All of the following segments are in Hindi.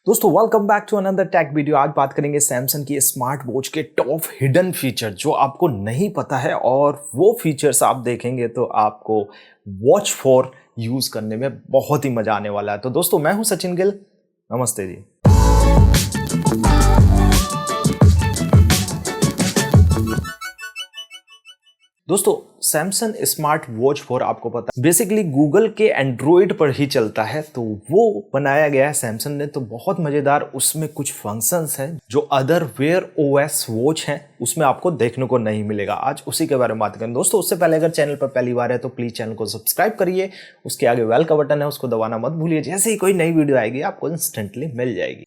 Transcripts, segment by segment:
दोस्तों welcome back to another tech video. आज बात करेंगे सैमसंग की स्मार्ट वॉच के टॉप हिडन फीचर जो आपको नहीं पता है, और वो फीचर्स आप देखेंगे तो आपको वॉच 4 यूज करने में बहुत ही मजा आने वाला है। तो दोस्तों मैं हूं सचिन गिल, नमस्ते जी। दोस्तों सैमसंग स्मार्ट वॉच 4 आपको पता है बेसिकली गूगल के एंड्रॉइड पर ही चलता है, तो वो बनाया गया है सैमसंग ने। तो बहुत मजेदार उसमें कुछ फंक्शंस हैं जो अदर वेयर ओएस वॉच हैं उसमें आपको देखने को नहीं मिलेगा। आज उसी के बारे में बात करें। दोस्तों उससे पहले अगर चैनल पर पहली बार है तो प्लीज चैनल को सब्सक्राइब करिए, उसके आगे बेल का बटन है उसको दबाना मत भूलिए। जैसे ही कोई नई वीडियो आएगी आपको इंस्टेंटली मिल जाएगी।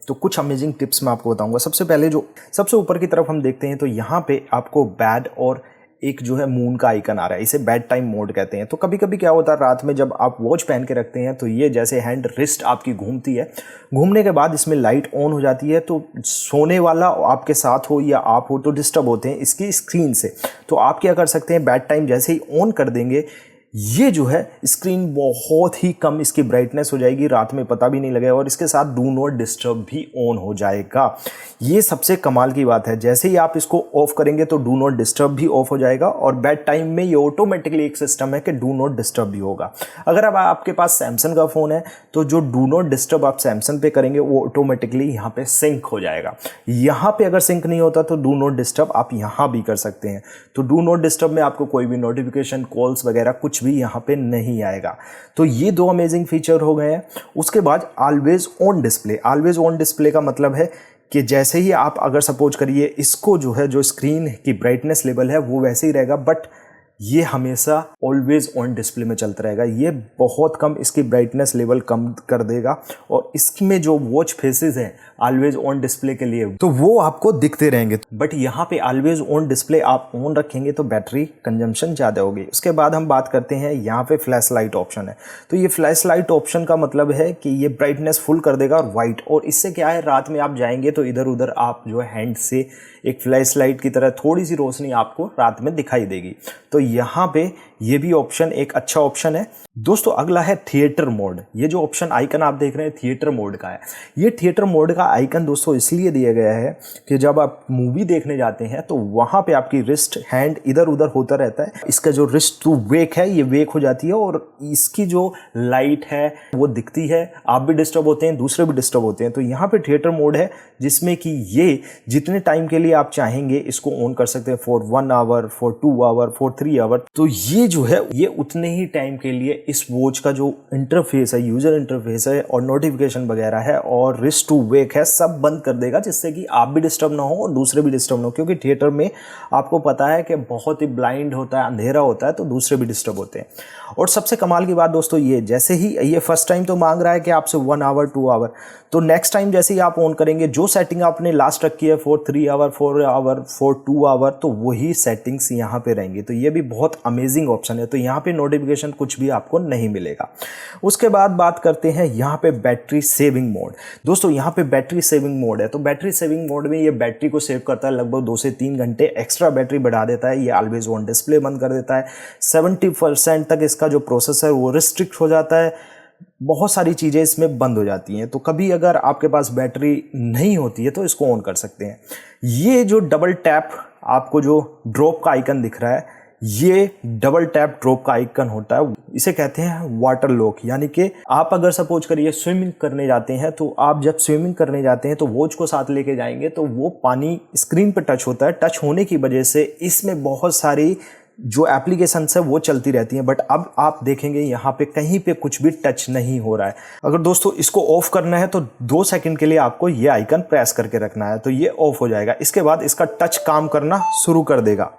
तो कुछ अमेजिंग टिप्स मैं आपको बताऊंगा। सबसे पहले जो सबसे ऊपर की तरफ हम देखते हैं तो यहाँ पे आपको बैड और एक जो है मून का आइकन आ रहा है, इसे बेड टाइम मोड कहते हैं। तो कभी कभी क्या होता है, रात में जब आप वॉच पहन के रखते हैं तो ये जैसे हैंड रिस्ट आपकी घूमती है, घूमने के बाद इसमें लाइट ऑन हो जाती है। तो सोने वाला आपके साथ हो या आप हो तो डिस्टर्ब होते हैं इसकी स्क्रीन से। तो आप क्या कर सकते हैं, बेड टाइम जैसे ही ऑन कर देंगे ये जो है स्क्रीन बहुत ही कम इसकी ब्राइटनेस हो जाएगी, रात में पता भी नहीं लगेगा, और इसके साथ डू नॉट डिस्टर्ब भी ऑन हो जाएगा। ये सबसे कमाल की बात है। जैसे ही आप इसको ऑफ करेंगे तो डू नॉट डिस्टर्ब भी ऑफ हो जाएगा, और बेड टाइम में ये ऑटोमेटिकली एक सिस्टम है कि डू नॉट डिस्टर्ब भी होगा। अगर अब आपके पास सैमसंग का फ़ोन है तो जो डू नॉट डिस्टर्ब आप सैमसंग पे करेंगे वो ऑटोमेटिकली यहाँ पे सिंक हो जाएगा। यहाँ पे अगर सिंक नहीं होता तो डू नॉट डिस्टर्ब आप यहाँ भी कर सकते हैं। तो डू नॉट डिस्टर्ब में आपको कोई भी नोटिफिकेशन, कॉल्स वगैरह कुछ भी यहाँ पे नहीं आएगा। तो ये दो अमेजिंग फीचर हो गए हैं। उसके बाद always on display. Always on display का मतलब है कि जैसे ही आप अगर सपोज करिए इसको जो है, जो स्क्रीन की ब्राइटनेस लेवल है वो वैसे ही रहेगा, बट ये हमेशा ऑलवेज ऑन डिस्प्ले में चलता रहेगा। ये बहुत कम इसकी ब्राइटनेस लेवल कम कर देगा, और इसमें जो वॉच फेसेस हैं ऑलवेज ऑन डिस्प्ले के लिए तो वो आपको दिखते रहेंगे। बट यहाँ पे ऑलवेज ऑन डिस्प्ले आप ऑन रखेंगे तो बैटरी कंजम्पशन ज़्यादा होगी। उसके बाद हम बात करते हैं, यहाँ पे फ्लैश लाइट ऑप्शन है। तो ये फ्लैश लाइट ऑप्शन का मतलब है कि ये ब्राइटनेस फुल कर देगा और वाइट, और इससे क्या है, रात में आप जाएंगे तो इधर उधर आप जो है हैंड से एक फ्लैश लाइट की तरह थोड़ी सी रोशनी आपको रात में दिखाई देगी। तो यहाँ पे ये भी ऑप्शन एक अच्छा ऑप्शन है। दोस्तों अगला है थिएटर मोड। ये जो ऑप्शन आइकन आप देख रहे हैं थिएटर मोड का है। ये थिएटर मोड का आइकन दोस्तों इसलिए दिया गया है कि जब आप मूवी देखने जाते हैं तो वहाँ पे आपकी रिस्ट हैंड इधर उधर होता रहता है। इसका जो रिस्ट टू वेक है ये वेक हो जाती है, और इसकी जो लाइट है वो दिखती है। आप भी डिस्टर्ब होते हैं, दूसरे भी डिस्टर्ब होते हैं। तो यहाँ पे थिएटर मोड है जिसमें कि ये जितने टाइम के लिए आप चाहेंगे इसको ऑन कर सकते हैं, for 1 hour, for 2 hour, for 3 hour. तो ये जो है ये उतने ही टाइम के लिए इस वॉच का जो इंटरफेस है, यूजर इंटरफेस है और नोटिफिकेशन वगैरह है और रिस्ट टू वेक है, सब बंद कर देगा, जिससे कि आप भी डिस्टर्ब ना हो और दूसरे भी डिस्टर्ब ना हो। क्योंकि थिएटर में आपको पता है कि बहुत ही ब्लाइंड होता है, अंधेरा होता है, तो दूसरे भी डिस्टर्ब होते हैं। और सबसे कमाल की बात दोस्तों ये, जैसे ही ये फर्स्ट टाइम तो मांग रहा है कि आपसे 1 आवर 2 आवर, तो नेक्स्ट टाइम जैसे ही आप ऑन करेंगे जो सेटिंग आपने लास्ट रखी है for 3 hour, 4 hour, for 2 hour, तो वही सेटिंग्स यहाँ पे रहेंगी। तो ये भी बहुत अमेजिंग ऑप्शन है। तो यहाँ पे नोटिफिकेशन कुछ भी आपको नहीं मिलेगा। उसके बाद बात करते हैं यहाँ पे बैटरी सेविंग मोड। दोस्तों यहाँ पे बैटरी सेविंग मोड है। तो बैटरी सेविंग मोड में ये बैटरी को सेव करता है, लगभग 2 से 3 घंटे एक्स्ट्रा बैटरी बढ़ा देता है। ये ऑलवेज ऑन डिस्प्ले बंद कर देता है। 70% तक इसका जो प्रोसेसर वो रिस्ट्रिक्ट हो जाता है। बहुत सारी चीज़ें इसमें बंद हो जाती हैं। तो कभी अगर आपके पास बैटरी नहीं होती है तो इसको ऑन कर सकते हैं। ये जो डबल टैप आपको जो ड्रॉप का आइकन दिख रहा है, ये डबल टैप ड्रॉप का आइकन होता है। इसे कहते हैं वाटर लॉक। यानी कि आप अगर सपोज करिए स्विमिंग करने जाते हैं, तो आप जब स्विमिंग करने जाते हैं तो वॉच को साथ लेके जाएंगे तो वो पानी स्क्रीन पर टच होता है। टच होने की वजह से इसमें बहुत सारी जो एप्लीकेशंस है वो चलती रहती हैं, बट अब आप देखेंगे यहाँ पे कहीं पे कुछ भी टच नहीं हो रहा है। अगर दोस्तों इसको ऑफ करना है तो 2 सेकंड के लिए आपको ये आइकन प्रेस करके रखना है, तो ये ऑफ हो जाएगा। इसके बाद इसका टच काम करना शुरू कर देगा।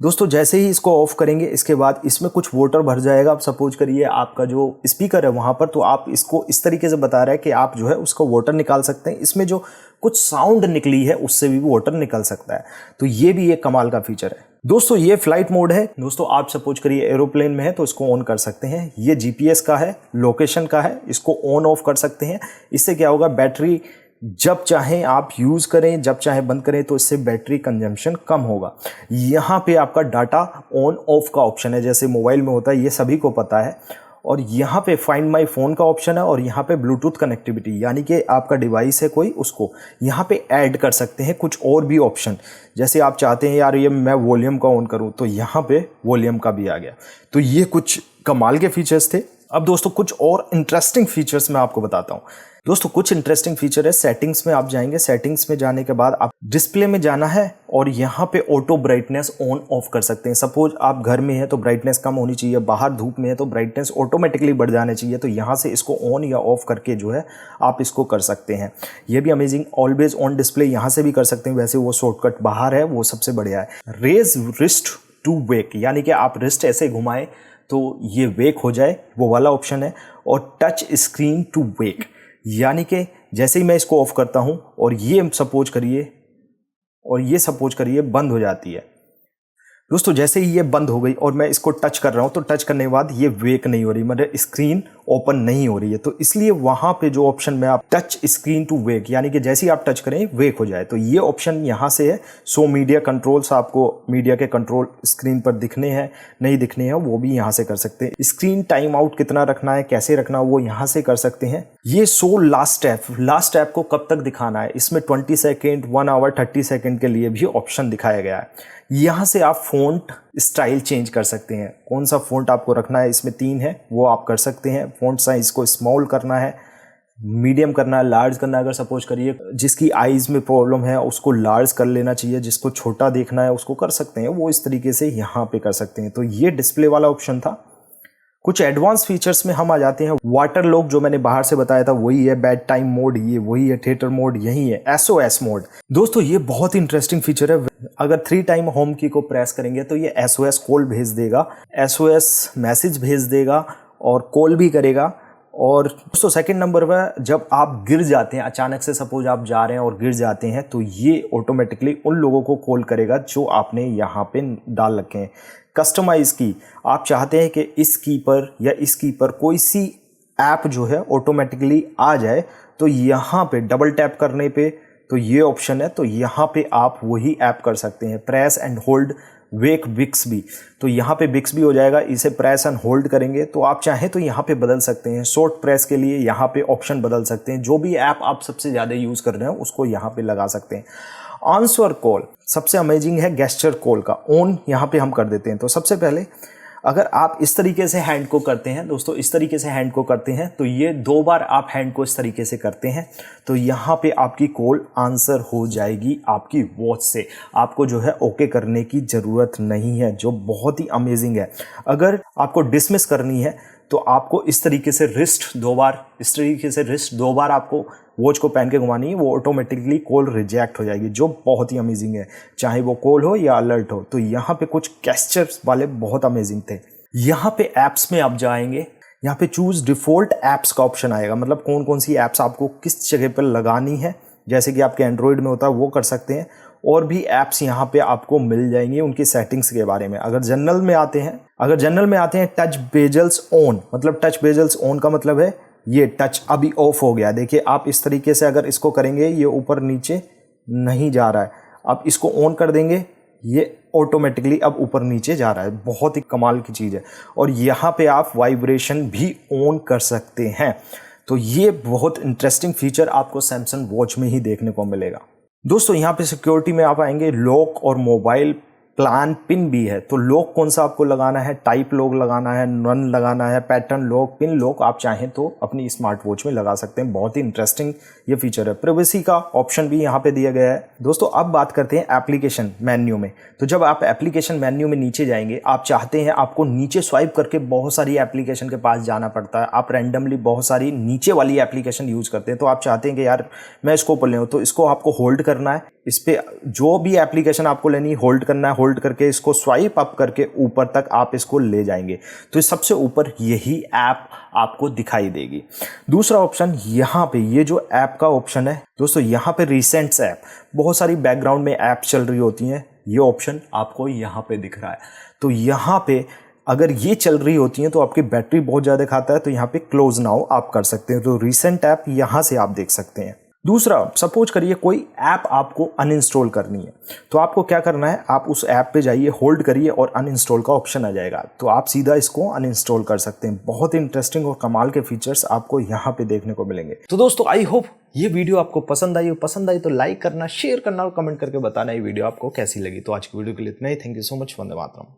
दोस्तों जैसे ही इसको ऑफ करेंगे इसके बाद इसमें कुछ वाटर भर जाएगा। आप सपोज करिए आपका जो स्पीकर है वहाँ पर, तो आप इसको इस तरीके से बता रहा है कि आप जो है उसको वाटर निकाल सकते हैं। इसमें जो कुछ साउंड निकली है उससे भी वाटर निकल सकता है। तो ये भी एक कमाल का फीचर है। दोस्तों ये फ्लाइट मोड है। दोस्तों आप सपोज करिए एरोप्लेन में है तो इसको ऑन कर सकते हैं। ये जीपीएस का है, लोकेशन का है, इसको ऑन ऑफ कर सकते हैं। इससे क्या होगा, बैटरी जब चाहें आप यूज़ करें, जब चाहें बंद करें, तो इससे बैटरी कंजम्पशन कम होगा। यहाँ पे आपका डाटा ऑन ऑफ का ऑप्शन है, जैसे मोबाइल में होता है, ये सभी को पता है। और यहाँ पे फाइंड माय फ़ोन का ऑप्शन है और यहाँ पे ब्लूटूथ कनेक्टिविटी, यानी कि आपका डिवाइस है कोई, उसको यहाँ पे ऐड कर सकते हैं कुछ और भी ऑप्शन। जैसे आप चाहते हैं यार ये मैं वॉल्यूम का ऑन करूँ, तो यहाँ पे वॉल्यूम का भी आ गया। तो ये कुछ कमाल के फीचर्स थे। अब दोस्तों कुछ और इंटरेस्टिंग फीचर्स मैं आपको बताता हूँ। दोस्तों कुछ इंटरेस्टिंग फीचर है, सेटिंग्स में आप जाएंगे, सेटिंग्स में जाने के बाद आप डिस्प्ले में जाना है और यहाँ पे ऑटो ब्राइटनेस ऑन ऑफ कर सकते हैं। सपोज आप घर में है तो ब्राइटनेस कम होनी चाहिए, बाहर धूप में है तो ब्राइटनेस ऑटोमेटिकली बढ़ जाना चाहिए, तो यहाँ से इसको ऑन या ऑफ करके जो है आप इसको कर सकते हैं। ये भी अमेजिंग। ऑलवेज ऑन डिस्प्ले यहाँ से भी कर सकते हैं, वैसे वो शॉर्टकट बाहर है, वो सबसे बढ़िया है। रेज रिस्ट टू वेक, यानी कि आप रिस्ट ऐसे घुमाएं तो ये वेक हो जाए, वो वाला ऑप्शन है। और टच स्क्रीन टू वेक, यानी कि जैसे ही मैं इसको ऑफ करता हूं और ये सपोज करिए बंद हो जाती है। दोस्तों जैसे ही ये बंद हो गई और मैं इसको टच कर रहा हूं तो टच करने के बाद ये वेक नहीं हो रही, मतलब स्क्रीन ओपन नहीं हो रही है। तो इसलिए वहां पे जो ऑप्शन में आप टच स्क्रीन टू वेक, यानी कि जैसे ही आप टच करें वेक हो जाए, तो ये ऑप्शन यहां से है। सो मीडिया कंट्रोल्स, आपको मीडिया के कंट्रोल स्क्रीन पर दिखने हैं नहीं दिखने हैं वो भी यहां से कर सकते हैं। स्क्रीन टाइम आउट कितना रखना है, कैसे रखना है, वो यहां से कर सकते हैं। ये सो लास्ट ऐप को कब तक दिखाना है, इसमें 20 सेकेंड, 1 आवर 30 सेकेंड के लिए भी ऑप्शन दिखाया गया है। यहाँ से आप फ़ॉन्ट स्टाइल चेंज कर सकते हैं, कौन सा फ़ॉन्ट आपको रखना है, इसमें 3 है वो आप कर सकते हैं। फ़ॉन्ट साइज़ को स्मॉल करना है, मीडियम करना है, लार्ज करना है। अगर सपोज करिए जिसकी आईज़ में प्रॉब्लम है उसको लार्ज कर लेना चाहिए, जिसको छोटा देखना है उसको कर सकते हैं, वो इस तरीके से यहाँ पे कर सकते हैं। तो ये डिस्प्ले वाला ऑप्शन था। कुछ एडवांस फीचर्स में हम आ जाते हैं। वाटर लॉक जो मैंने बाहर से बताया था वही है, बेड टाइम मोड ये वही है, थिएटर मोड यही है, SOS मोड। दोस्तों ये बहुत इंटरेस्टिंग फीचर है। अगर 3 टाइम होम की को प्रेस करेंगे तो ये SOS कॉल भेज देगा, SOS मैसेज भेज देगा और कॉल भी करेगा। और दोस्तों सेकंड नंबर पर जब आप गिर जाते हैं, अचानक से सपोज आप जा रहे हैं और गिर जाते हैं, तो ये ऑटोमेटिकली उन लोगों को कॉल करेगा जो आपने यहाँ पे डाल रखे हैं। कस्टमाइज की, आप चाहते हैं कि इस की पर या इस की पर कोई सी ऐप जो है ऑटोमेटिकली आ जाए, तो यहाँ पे डबल टैप करने पे तो ये ऑप्शन है, तो यहाँ पे आप वही ऐप कर सकते हैं। Press and hold wake Bixby, तो यहाँ पे बिक्सबी हो जाएगा। इसे प्रेस एंड होल्ड करेंगे तो आप चाहें तो यहाँ पे बदल सकते हैं। शॉर्ट प्रेस के लिए यहाँ पे ऑप्शन बदल सकते हैं, जो भी ऐप आप सबसे ज़्यादा यूज़ कर रहे हैं उसको यहाँ पे लगा सकते हैं। आंसर कॉल सबसे अमेजिंग है, गेस्चर कॉल का ऑन यहाँ पे हम कर देते हैं। तो सबसे पहले अगर आप इस तरीके से हैंड को करते हैं, दोस्तों इस तरीके से हैंड को करते हैं, तो ये 2 बार आप हैंड को इस तरीके से करते हैं तो यहाँ पे आपकी कॉल आंसर हो जाएगी आपकी वॉच से। आपको जो है ओके करने की ज़रूरत नहीं है, जो बहुत ही अमेजिंग है। अगर आपको डिसमिस करनी है तो आपको इस तरीके से रिस्ट 2 बार आपको वॉच को पहन के घुमानी है, वो ऑटोमेटिकली कॉल रिजेक्ट हो जाएगी, जो बहुत ही अमेजिंग है, चाहे वो कॉल हो या अलर्ट हो। तो यहाँ पे कुछ गेस्चर्स वाले बहुत अमेजिंग थे। यहाँ पे ऐप्स में आप जाएंगे, यहाँ पे चूज डिफ़ॉल्ट ऐप्स का ऑप्शन आएगा, मतलब कौन कौन सी ऐप्स आपको किस जगह पर लगानी है, जैसे कि आपके एंड्रॉयड में होता है वो कर सकते हैं। और भी ऐप्स यहाँ पे आपको मिल जाएंगी उनकी सेटिंग्स के बारे में। अगर जनरल में आते हैं टच बेजल्स ऑन, मतलब टच बेजल्स ऑन का मतलब है ये टच अभी ऑफ हो गया। देखिए आप इस तरीके से अगर इसको करेंगे ये ऊपर नीचे नहीं जा रहा है, अब इसको ऑन कर देंगे ये ऑटोमेटिकली अब ऊपर नीचे जा रहा है। बहुत ही कमाल की चीज़ है। और यहाँ पे आप वाइब्रेशन भी ऑन कर सकते हैं। तो ये बहुत इंटरेस्टिंग फीचर आपको सैमसंग वॉच में ही देखने को मिलेगा। दोस्तों यहाँ पे सिक्योरिटी में आप आएंगे, लॉक और मोबाइल प्लान पिन भी है। तो लॉक कौन सा आपको लगाना है, टाइप लॉक लगाना है, नन लगाना है, पैटर्न लॉक, पिन लॉक आप चाहें तो अपनी स्मार्ट वॉच में लगा सकते हैं। बहुत ही इंटरेस्टिंग ये फीचर है। प्राइवेसी का ऑप्शन भी यहाँ पे दिया गया है। दोस्तों अब बात करते हैं एप्लीकेशन मेन्यू में। तो जब आप एप्लीकेशन मेन्यू में नीचे जाएंगे, आप चाहते हैं आपको नीचे स्वाइप करके बहुत सारी एप्लीकेशन के पास जाना पड़ता है, आप रैंडमली बहुत सारी नीचे वाली एप्लीकेशन यूज़ करते हैं। तो आप चाहते हैं कि यार मैं इसको ऊपर ले, तो इसको आपको होल्ड करना है, इस पे जो भी एप्लीकेशन आपको लेनी होल्ड करना है, होल्ड करके इसको स्वाइप अप करके ऊपर तक आप इसको ले जाएंगे तो सबसे ऊपर यही ऐप आपको दिखाई देगी। दूसरा ऑप्शन यहाँ पे ये जो ऐप का ऑप्शन है दोस्तों, यहाँ पे रिसेंट्स ऐप, बहुत सारी बैकग्राउंड में ऐप चल रही होती हैं, ये ऑप्शन आपको यहाँ पे दिख रहा है। तो यहाँ पे अगर ये चल रही होती हैं तो आपकी बैटरी बहुत ज़्यादा खाता है, तो यहाँ पे क्लोज नाउ आप कर सकते हैं। तो रिसेंट ऐप यहाँ से आप देख सकते हैं। दूसरा, सपोज करिए कोई ऐप आपको अनइंस्टॉल करनी है, तो आपको क्या करना है, आप उस ऐप पे जाइए, होल्ड करिए और अनइंस्टॉल का ऑप्शन आ जाएगा, तो आप सीधा इसको अनइंस्टॉल कर सकते हैं। बहुत इंटरेस्टिंग और कमाल के फीचर्स आपको यहाँ पे देखने को मिलेंगे। तो दोस्तों, आई होप ये वीडियो आपको पसंद आई हो। पसंद आई तो लाइक करना, शेयर करना और कमेंट करके बताना ये वीडियो आपको कैसी लगी। तो आज की वीडियो के लिए इतना ही। Thank you so much. वंदे मातरम।